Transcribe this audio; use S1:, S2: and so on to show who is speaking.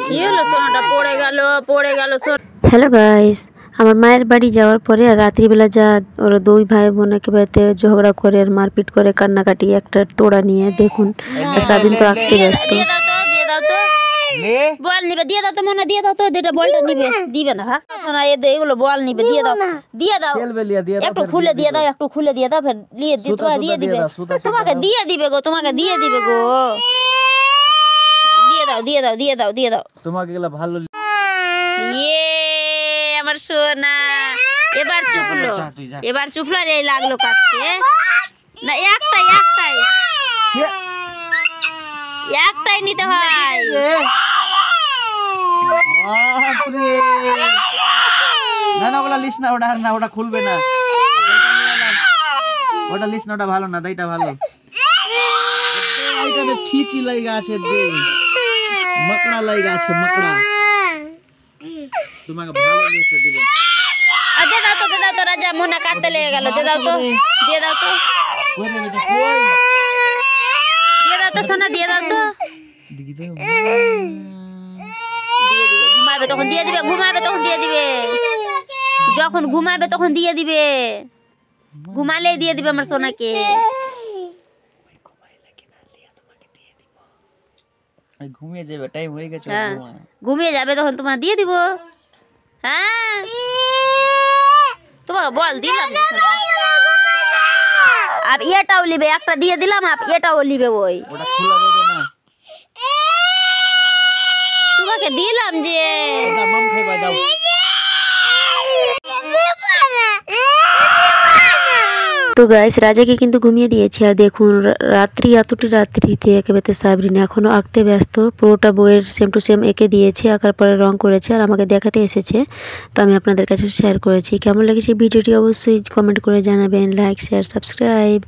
S1: কি হলো সোনাটা পড়ে গেল
S2: হ্যালো গাইস, আমার মায়ের বাড়ি যাওয়ার পরে আর রাত্রিবেলা যা ওরা দুই ভাই বোন একেবারে ঝগড়া করে আর মারপিট করে কান্নাকাটি একটা তোড়া নিয়ে দেখুন। আর সাবিন তো আঁকতে ব্যস্ত।
S1: দিয়ে দাও তো বল নিবে, দিয়ে দাও তো মনে, দিয়ে দাও তো, দুটো বলটা নিবে, দিবে না ভাগ সোনা, এগুলো বল নিবে, দিয়ে দাও একটু খুলে দিয়ে দাও, একটু খুলে দিয়ে দাও, ফের দিয়ে দিয়ে দিবে, তোমাকে দিয়ে দিবে গো, তোমাকে দিয়ে দিবে গো, দিয়ে দাও
S3: তোমাকে এগুলো ভালো।
S1: ইয়ে আমার সোনা এবার চুপলো আর এই লাগলো কাটতে না, একটাই নিতে হয়।
S3: না ওগুলা লিস না, ওটা খুলবে না, ওটা লিস না, ওটা ভালো না, এইটা ভালো। এইটাতে ছিচি লাগা আছে, মকড়া লাগা আছে, মকড়া। তোমাকে ভালো লিসে দিব।
S1: দে দাও তো রাজা, মনে কাটতে লেগে গেল, দিয়ে দাও তো সোনা, দিয়ে দাও তো, ঘুমাবে তখন দিয়ে দিবে, যখন ঘুমাবে তখন দিয়ে দিবে, ঘুমালেই দিয়ে দিবে আমার সোনাকে।
S3: ঘুমিয়ে যাবে, টাইম হয়ে গেছে,
S1: ঘুমিয়ে যাবে তখন তোমার দিয়ে দিব। হ্যাঁ তোমাকে বল দিলাম, আর এটাও নিবে, একটা দিয়ে দিলাম, আর এটাও নিবে, ওই
S3: ওটা খোলা দেবে না,
S1: তোমাকে দিলাম যে
S3: মাম খাইবা দাও।
S2: তো গাইস, রাজাকে কিন্তু ঘুমিয়ে দিয়েছি। আর দেখুন এতটি রাত্রিতে একেবারে সাবরিন এখনো আঁকতে ব্যস্ত। পুরোটা বইয়ের সেম টু সেম এঁকে দিয়েছে, আঁকার পরে রং করেছে আর আমাকে দেখাতে এসেছে। তো আমি আপনাদের কাছে শেয়ার করেছি। কেমন লেগেছে ভিডিওটি অবশ্যই কমেন্ট করে জানাবেন। Like, share, subscribe.